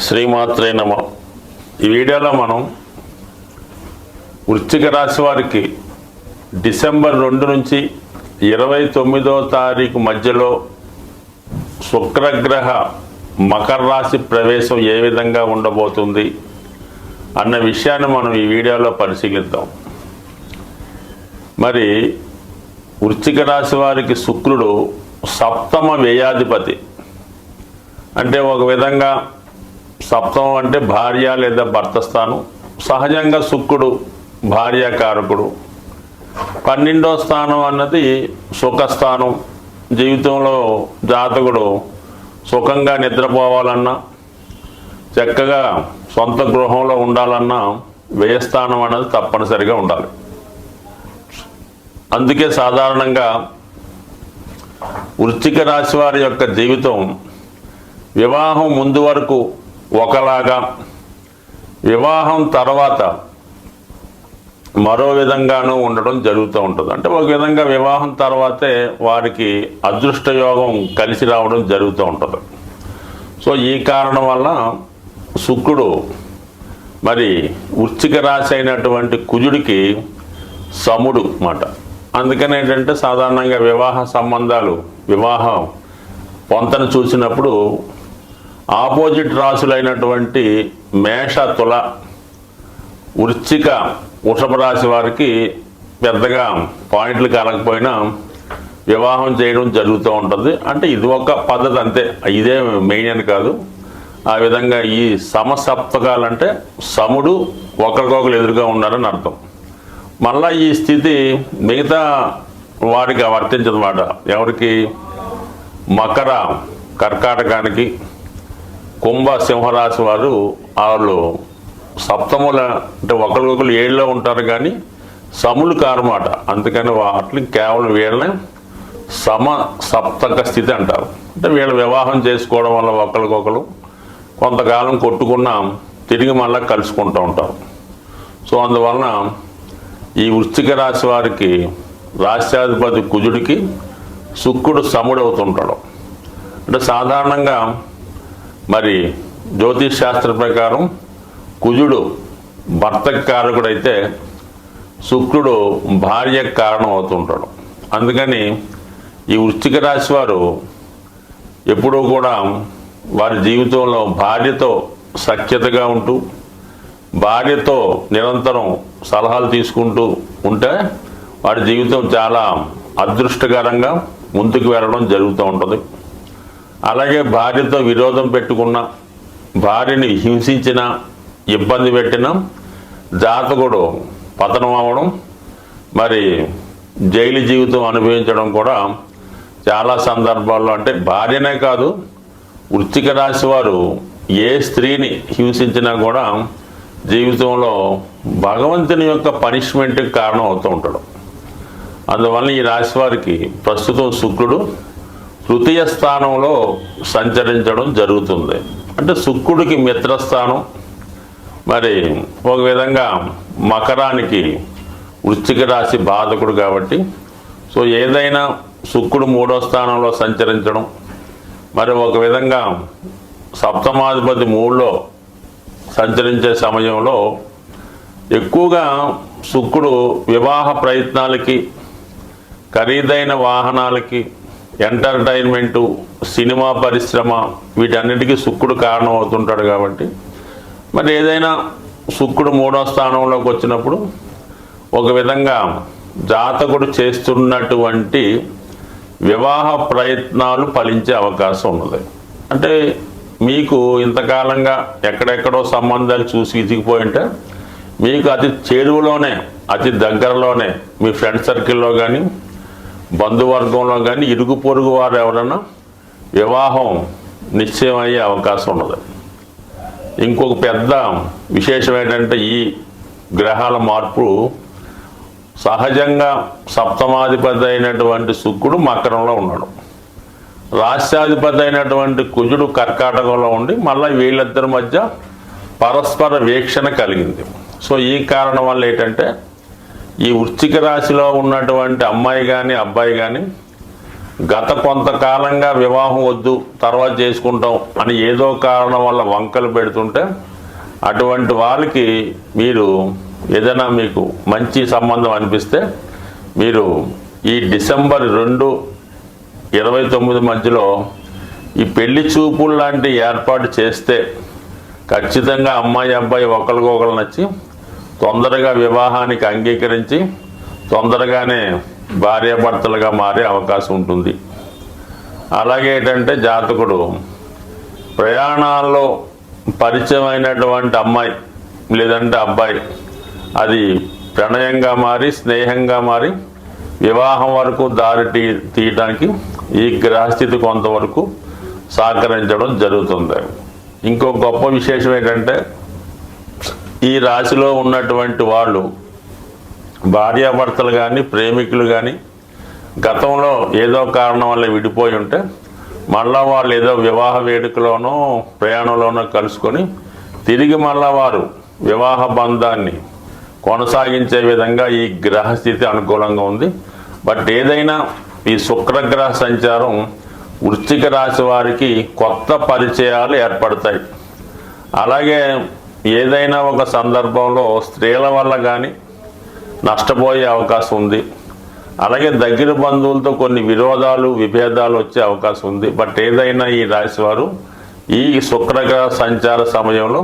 శ్రీమాత్రే నమః. ఈ వీడియోలో మనం వృశ్చిక రాశి వారికి డిసెంబర్ 2 నుంచి 29వ తారీఖు మధ్యలో శుక్రగ్రహ మకర రాశి ప్రవేశం ఏ విధంగా ఉండబోతుంది అన్న విషయాన్ని మనం ఈ వీడియోలో పరిశీలిద్దాం. మరి వృశ్చిక రాశి వారికి శుక్రుడు సప్తమ వ్యయాధిపతి. అంటే ఒక విధంగా సప్తమం అంటే భార్య లేదా భర్త స్థానం. సహజంగా శుక్రుడు భార్యాకారకుడు. 12వ స్థానం అన్నది సుఖస్థానం. జీవితంలో జాతకుడు సుఖంగా నిద్రపోవాలన్నా, చక్కగా సొంత గృహంలో ఉండాలన్నా వ్యయస్థానం అన్నది తప్పనిసరిగా ఉండాలి. అందుకే సాధారణంగా వృశ్చిక రాశి వారి యొక్క జీవితం వివాహం ముందు వరకు ఒకలాగా, వివాహం తర్వాత మరో విధంగానూ ఉండడం జరుగుతూ ఉంటుంది. అంటే ఒక విధంగా వివాహం తర్వాతే వారికి అదృష్ట యోగం కలిసి రావడం జరుగుతూ ఉంటుంది. సో ఈ కారణం వల్ల శుక్రుడు మరి వృశ్చిక రాశి అయినటువంటి కుజుడికి సముడు మాట. అందుకని ఏంటంటే సాధారణంగా వివాహ సంబంధాలు, వివాహం పొంతను చూసినప్పుడు ఆపోజిట్ రాశులైనటువంటి మేష, తుల, వృశ్చిక, వృషభ రాశి వారికి పెద్దగా పాయింట్లు కలగకపోయినా వివాహం చేయడం జరుగుతూ ఉంటుంది. అంటే ఇది ఒక పద్ధతి అంతే, ఇదే మెయిన్ అని కాదు. ఆ విధంగా ఈ సమసప్తకాలంటే సముడు ఒకరికొకరు ఎదురుగా ఉన్నారని అర్థం. మళ్ళా ఈ స్థితి మిగతా వారికి వర్తించదన్నమాట. ఎవరికి? మకర, కర్కాటకానికి, కుంభ, సింహరాశి వారు వాళ్ళు సప్తముల అంటే ఒకరికొకరు 7లో ఉంటారు, కానీ సములు కారమాట. అందుకని వాటిని కేవలం వీళ్ళని సమసప్తక స్థితి అంటారు. అంటే వీళ్ళు వివాహం చేసుకోవడం వల్ల ఒకరికొకరు కొంతకాలం కొట్టుకున్నా తిరిగి మళ్ళీ కలుసుకుంటూ ఉంటారు. సో అందువలన ఈ వృశ్చిక రాశి వారికి రాష్ట్రాధిపతి కుజుడికి శుక్రుడు సముడవుతుంటాడు. అంటే సాధారణంగా మరి జ్యోతిష్ శాస్త్ర ప్రకారం కుజుడు భర్తకి కారకుడైతే శుక్రుడు భార్యకు కారణం అవుతుంటాడు. అందుకని ఈ వృశ్చిక రాశి వారు ఎప్పుడూ కూడా వారి జీవితంలో భార్యతో సఖ్యతగా ఉంటూ, భార్యతో నిరంతరం సలహాలు తీసుకుంటూ ఉంటే వారి జీవితం చాలా అదృష్టకరంగా ముందుకు వెళ్ళడం జరుగుతూ ఉంటుంది. అలాగే భార్యతో విరోధం పెట్టుకున్న, భార్యని హింసించిన, ఇబ్బంది పెట్టిన జాతకుడు పతనం అవ్వడం, మరి జైలు జీవితం అనుభవించడం కూడా చాలా సందర్భాల్లో. అంటే భార్యనే కాదు, వృశ్చిక రాశి వారు ఏ స్త్రీని హింసించినా కూడా జీవితంలో భగవంతుని యొక్క పనిష్మెంట్కి కారణం అవుతూ ఉంటాడు. అందువల్ల ఈ రాశి వారికి ప్రస్తుతం శుక్రుడు తృతీయ స్థానంలో సంచరించడం జరుగుతుంది. అంటే శుక్రుడికి మిత్రస్థానం. మరి ఒక విధంగా మకరానికి వృశ్చిక రాశి బాధకుడు కాబట్టి, సో ఏదైనా శుక్రుడు 3వ స్థానంలో సంచరించడం, మరి ఒక విధంగా సప్తమాధిపతి 3లో సంచరించే సమయంలో ఎక్కువగా శుక్రుడు వివాహ ప్రయత్నాలకి, ఖరీదైన వాహనాలకి, ఎంటర్టైన్మెంటు, సినిమా పరిశ్రమ, వీటన్నిటికీ శుక్రుడు కారణం అవుతుంటాడు. కాబట్టి మరి ఏదైనా శుక్రుడు 3వ స్థానంలోకి వచ్చినప్పుడు ఒక విధంగా జాతకుడు చేస్తున్నటువంటి వివాహ ప్రయత్నాలు ఫలించే అవకాశం ఉన్నది. అంటే మీకు ఇంతకాలంగా ఎక్కడెక్కడో సంబంధాలు చూసి విసిగిపోయి ఉంటే మీకు అతి చేరువలోనే, అతి దగ్గరలోనే మీ ఫ్రెండ్ సర్కిల్లో కానీ, బంధువర్గంలో కానీ, ఇరుగు పొరుగు వారు ఎవరైనా వివాహం నిశ్చయం అయ్యే అవకాశం ఉన్నది. ఇంకొక పెద్ద విశేషం ఏంటంటే ఈ గ్రహాల మార్పు సహజంగా సప్తమాధిపతి అయినటువంటి శుక్రుడు మకరంలో ఉన్నాడు, రాష్ట్రాధిపతి అయినటువంటి కుజుడు కర్కాటకంలో ఉండి మళ్ళీ వీళ్ళిద్దరి మధ్య పరస్పర వీక్షణ కలిగింది. సో ఈ కారణం వల్ల ఏంటంటే ఈ వృశ్చిక రాశిలో ఉన్నటువంటి అమ్మాయి కానీ అబ్బాయి కానీ గత కొంతకాలంగా వివాహం వద్దు తర్వాత చేసుకుంటాం అని ఏదో కారణం వల్ల వంకలు పెడుతుంటే అటువంటి వాళ్ళకి మీరు ఏదైనా మీకు మంచి సంబంధం అనిపిస్తే మీరు ఈ డిసెంబర్ 2, 29 మధ్యలో ఈ పెళ్లి చూపులు లాంటి ఏర్పాటు చేస్తే ఖచ్చితంగా అమ్మాయి అబ్బాయి ఒకరికొకరు నచ్చి తొందరగా వివాహానికి అంగీకరించి తొందరగానే భార్యాభర్తలుగా మారే అవకాశం ఉంటుంది. అలాగే ఏంటంటే జాతకుడు ప్రయాణాల్లో పరిచయం అయినటువంటి అమ్మాయి లేదంటే అబ్బాయి అది ప్రణయంగా మారి స్నేహంగా మారి వివాహం వరకు దారి తీయడానికి ఈ గ్రహస్థితి కొంతవరకు సహకరించడం జరుగుతుంది. ఇంకో గొప్ప విశేషం ఏంటంటే ఈ రాశిలో ఉన్నటువంటి వాళ్ళు భార్యాభర్తలు కానీ ప్రేమికులు కానీ గతంలో ఏదో కారణం వల్ల విడిపోయి ఉంటే మళ్ళా వాళ్ళు ఏదో వివాహ వేడుకలోనో ప్రయాణంలోనో కలుసుకొని తిరిగి మళ్ళా వారు వివాహ బంధాన్ని కొనసాగించే విధంగా ఈ గ్రహస్థితి అనుకూలంగా ఉంది. బట్ ఏదైనా ఈ శుక్రగ్రహ సంచారం వృశ్చిక రాశి వారికి కొత్త పరిచయాలు ఏర్పడతాయి. అలాగే ఏదైనా ఒక సందర్భంలో స్త్రీల వల్ల కానీ నష్టపోయే అవకాశం ఉంది. అలాగే దగ్గర బంధువులతో కొన్ని విరోధాలు విభేదాలు వచ్చే అవకాశం ఉంది. బట్ ఏదైనా ఈ రాశి వారు ఈ శుక్రగ్రహ సంచార సమయంలో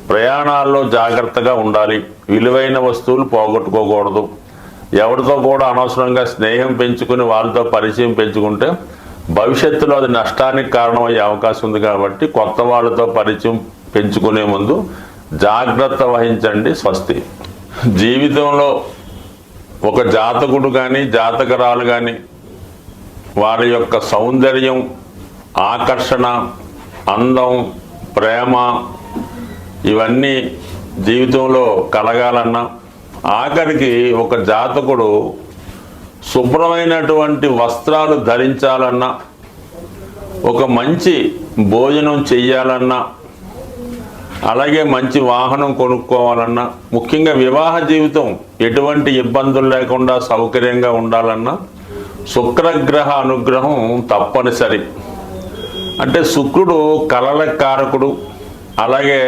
ప్రయాణాల్లో జాగ్రత్తగా ఉండాలి. విలువైన వస్తువులు పోగొట్టుకోకూడదు. ఎవరితో కూడా అనవసరంగా స్నేహం పెంచుకుని వాళ్ళతో పరిచయం పెంచుకుంటే భవిష్యత్తులో అది నష్టానికి కారణమయ్యే అవకాశం ఉంది. కాబట్టి కొత్త వాళ్ళతో పరిచయం పెంచుకునే ముందు జాగ్రత్త వహించండి. స్వస్తి. జీవితంలో ఒక జాతకుడు కానీ జాతకరాలు కానీ వారి యొక్క సౌందర్యం, ఆకర్షణ, అందం, ప్రేమ ఇవన్నీ జీవితంలో కలగాలన్నా ఆఖరికి ఒక జాతకుడు శుభ్రమైనటువంటి వస్త్రాలు ధరించాలన్నా ఒక మంచి భోజనం చెయ్యాలన్నా అలాగే మంచి వాహనం కొనుక్కోవాలన్నా ముఖ్యంగా వివాహ జీవితం ఎటువంటి ఇబ్బందులు లేకుండా సౌకర్యంగా ఉండాలన్నా శుక్రగ్రహ అనుగ్రహం తప్పనిసరి. అంటే శుక్రుడు కలల కారకుడు. అలాగే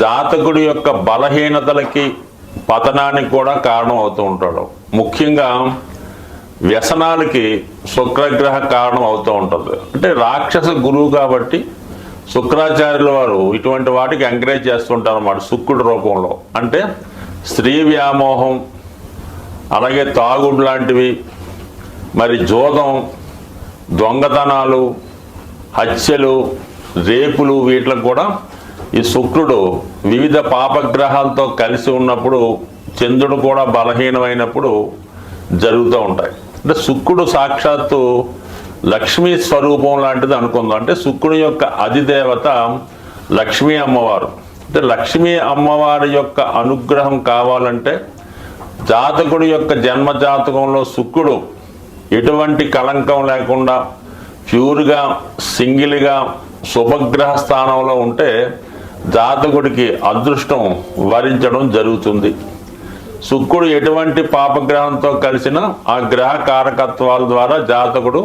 జాతకుడి యొక్క బలహీనతలకి పతనానికి కూడా కారణం అవుతూ ఉంటాడు. ముఖ్యంగా వ్యసనాలకి శుక్రగ్రహ కారణం అవుతూ ఉంటుంది. అంటే రాక్షస గురువు కాబట్టి శుక్రాచార్యుల వారు ఇటువంటి వాటికి ఎంకరేజ్ చేస్తుంటారు అన్నమాట శుక్రుడి రూపంలో. అంటే స్త్రీ వ్యామోహం, అలాగే తాగుడు లాంటివి, మరి జోదం, దొంగతనాలు, హత్యలు, రేపులు వీటికి కూడా ఈ శుక్రుడు వివిధ పాపగ్రహాలతో కలిసి ఉన్నప్పుడు చంద్రుడు కూడా బలహీనమైనప్పుడు జరుగుతూ ఉంటాయి. అంటే శుక్రుడు సాక్షాత్తు లక్ష్మీ స్వరూపం లాంటిది అనుకుందాం. అంటే శుక్రుడి యొక్క అధిదేవత లక్ష్మీ అమ్మవారు. అంటే లక్ష్మీ అమ్మవారి యొక్క అనుగ్రహం కావాలంటే జాతకుడి యొక్క జన్మ జాతకంలో శుక్రుడు ఎటువంటి కళంకం లేకుండా ప్యూర్గా సింగిల్గా శుభగ్రహ స్థానంలో ఉంటే జాతకుడికి అదృష్టం వరించడం జరుగుతుంది. శుక్రుడు ఎటువంటి పాపగ్రహంతో కలిసినా ఆ గ్రహ కారకత్వాల ద్వారా జాతకుడు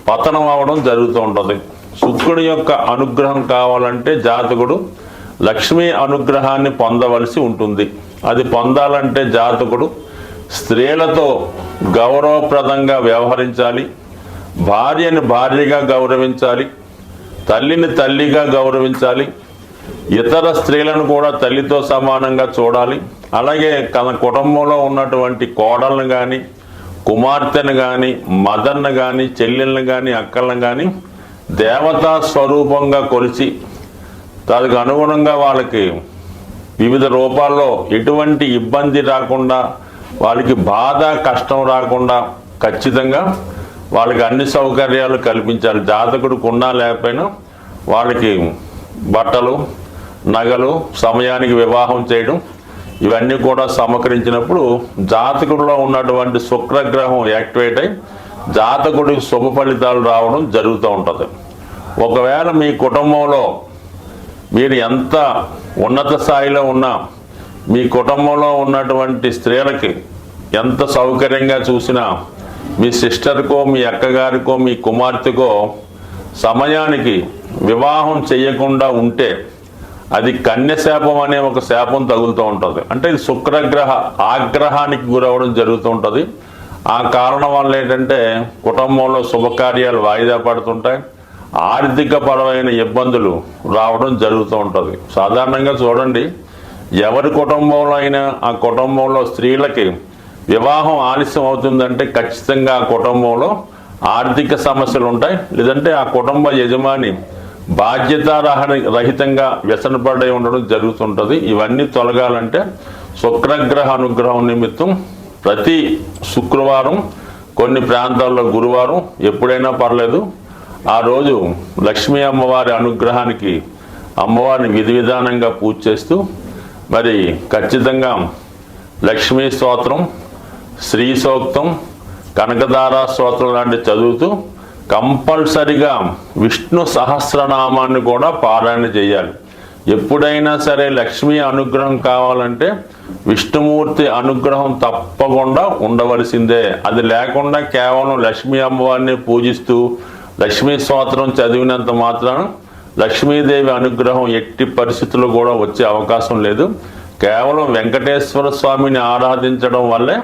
పతనం అవడం జరుగుతూ ఉంటుంది. శుక్రుడి యొక్క అనుగ్రహం కావాలంటే జాతకుడు లక్ష్మీ అనుగ్రహాన్ని పొందవలసి ఉంటుంది. అది పొందాలంటే జాతకుడు స్త్రీలతో గౌరవప్రదంగా వ్యవహరించాలి, భార్యని భార్యగా గౌరవించాలి, తల్లిని తల్లిగా గౌరవించాలి, ఇతర స్త్రీలను కూడా తల్లితో సమానంగా చూడాలి. అలాగే తన కుటుంబంలో ఉన్నటువంటి కోడలను కానీ కుమార్తెను కానీ మదర్ను కానీ చెల్లెళ్ళను కానీ అక్కలను కానీ దేవతా స్వరూపంగా కొలిచి దానికి అనుగుణంగా వాళ్ళకి వివిధ రూపాల్లో ఎటువంటి ఇబ్బంది రాకుండా వాళ్ళకి బాధ కష్టం రాకుండా ఖచ్చితంగా వాళ్ళకి అన్ని సౌకర్యాలు కల్పించాలి. జాతకుడికి ఉన్నా లేకపోయినా వాళ్ళకి బట్టలు, నగలు, సమయానికి వివాహం చేయడం ఇవన్నీ కూడా సమకరించినప్పుడు జాతకుడిలో ఉన్నటువంటి శుక్రగ్రహం యాక్టివేట్ అయి జాతకుడికి శుభ ఫలితాలు రావడం జరుగుతూ ఉంటుంది. ఒకవేళ మీ కుటుంబంలో మీరు ఎంత ఉన్నత స్థాయిలో ఉన్నా మీ కుటుంబంలో ఉన్నటువంటి స్త్రీలకి ఎంత సౌకర్యంగా చూసినా మీ సిస్టర్కో, మీ అక్కగారికో, మీ కుమార్తెకో సమయానికి వివాహం చేయకుండా ఉంటే అది కన్యశాపం అనే ఒక శాపం తగులుతూ ఉంటుంది. అంటే ఇది శుక్రగ్రహ ఆగ్రహానికి గురవడం జరుగుతూ ఉంటుంది. ఆ కారణం వల్ల ఏంటంటే కుటుంబంలో శుభకార్యాలు వాయిదా పడుతుంటాయి, ఆర్థిక పరమైన ఇబ్బందులు రావడం జరుగుతూ ఉంటుంది. సాధారణంగా చూడండి, ఎవరి కుటుంబంలో అయినా ఆ కుటుంబంలో స్త్రీలకి వివాహం ఆలస్యం అవుతుందంటే ఖచ్చితంగా ఆ కుటుంబంలో ఆర్థిక సమస్యలు ఉంటాయి, లేదంటే ఆ కుటుంబ యజమాని బాధ్యతారహితంగా వ్యసనపడి ఉండడం జరుగుతుంటుంది. ఇవన్నీ తొలగాలంటే శుక్రగ్రహ అనుగ్రహం నిమిత్తం ప్రతి శుక్రవారం, కొన్ని ప్రాంతాల్లో గురువారం, ఎప్పుడైనా పర్లేదు, ఆ రోజు లక్ష్మీ అమ్మవారి అనుగ్రహానికి అమ్మవారిని విధి విధానంగా పూజ చేస్తూ మరి ఖచ్చితంగా లక్ష్మీ స్తోత్రం, శ్రీ సూక్తం, కనకదారా స్తోత్రం లాంటివి చదువుతూ కంపల్సరిగా విష్ణు సహస్రనామాన్ని కూడా పారాయణ చేయాలి. ఎప్పుడైనా సరే లక్ష్మీ అనుగ్రహం కావాలంటే విష్ణుమూర్తి అనుగ్రహం తప్పకుండా ఉండవలసిందే. అది లేకుండా కేవలం లక్ష్మీ అమ్మవారిని పూజిస్తూ లక్ష్మీ స్తోత్రం చదివినంత మాత్రాన లక్ష్మీదేవి అనుగ్రహం ఎట్టి పరిస్థితుల్లో కూడా వచ్చే అవకాశం లేదు. కేవలం వెంకటేశ్వర స్వామిని ఆరాధించడం వల్లే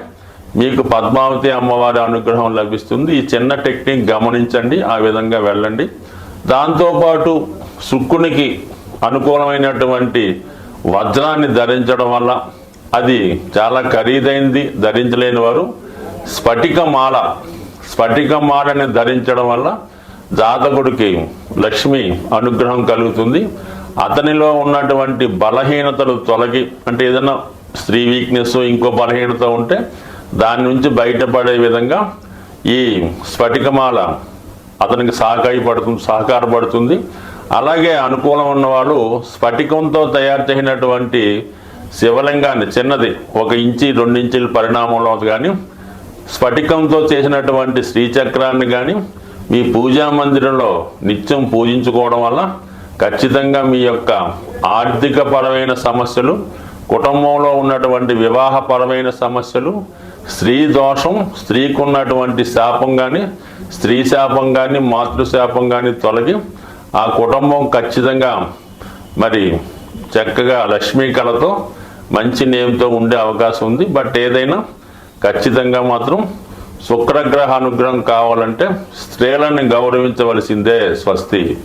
మీకు పద్మావతి అమ్మవారి అనుగ్రహం లభిస్తుంది. ఈ చిన్న టెక్నిక్ గమనించండి, ఆ విధంగా వెళ్ళండి. దాంతోపాటు శుక్రునికి అనుకూలమైనటువంటి వజ్రాన్ని ధరించడం వల్ల, అది చాలా ఖరీదైంది, ధరించలేని వారు స్ఫటిక మాలని ధరించడం వల్ల జాతకుడికి లక్ష్మి అనుగ్రహం కలుగుతుంది. అతనిలో ఉన్నటువంటి బలహీనతలు తొలగి, అంటే ఏదైనా స్త్రీ వీక్నెస్, ఇంకో బలహీనత ఉంటే దాని నుంచి బయటపడే విధంగా ఈ స్ఫటికమాల అతనికి సహకారపడుతుంది. అలాగే అనుకూలం ఉన్నవాళ్ళు స్ఫటికంతో తయారు చేసినటువంటి శివలింగాన్ని, చిన్నది 1 ఇంచి 2 ఇంచుల పరిణామంలో కానీ, స్ఫటికంతో చేసినటువంటి శ్రీచక్రాన్ని కానీ మీ పూజా మందిరంలో నిత్యం పూజించుకోవడం వల్ల ఖచ్చితంగా మీ యొక్క ఆర్థిక పరమైన సమస్యలు, కుటుంబంలో ఉన్నటువంటి వివాహపరమైన సమస్యలు, స్త్రీ దోషం, స్త్రీకి ఉన్నటువంటి శాపం కానీ, స్త్రీ శాపం కానీ, మాతృశాపం కానీ తొలగి ఆ కుటుంబం ఖచ్చితంగా మరి చక్కగా లక్ష్మీ కళతో మంచి నేమ్తో ఉండే అవకాశం ఉంది. బట్ ఏదైనా ఖచ్చితంగా మాత్రం శుక్రగ్రహ అనుగ్రహం కావాలంటే స్త్రీలను గౌరవించవలసిందే. స్వస్తి.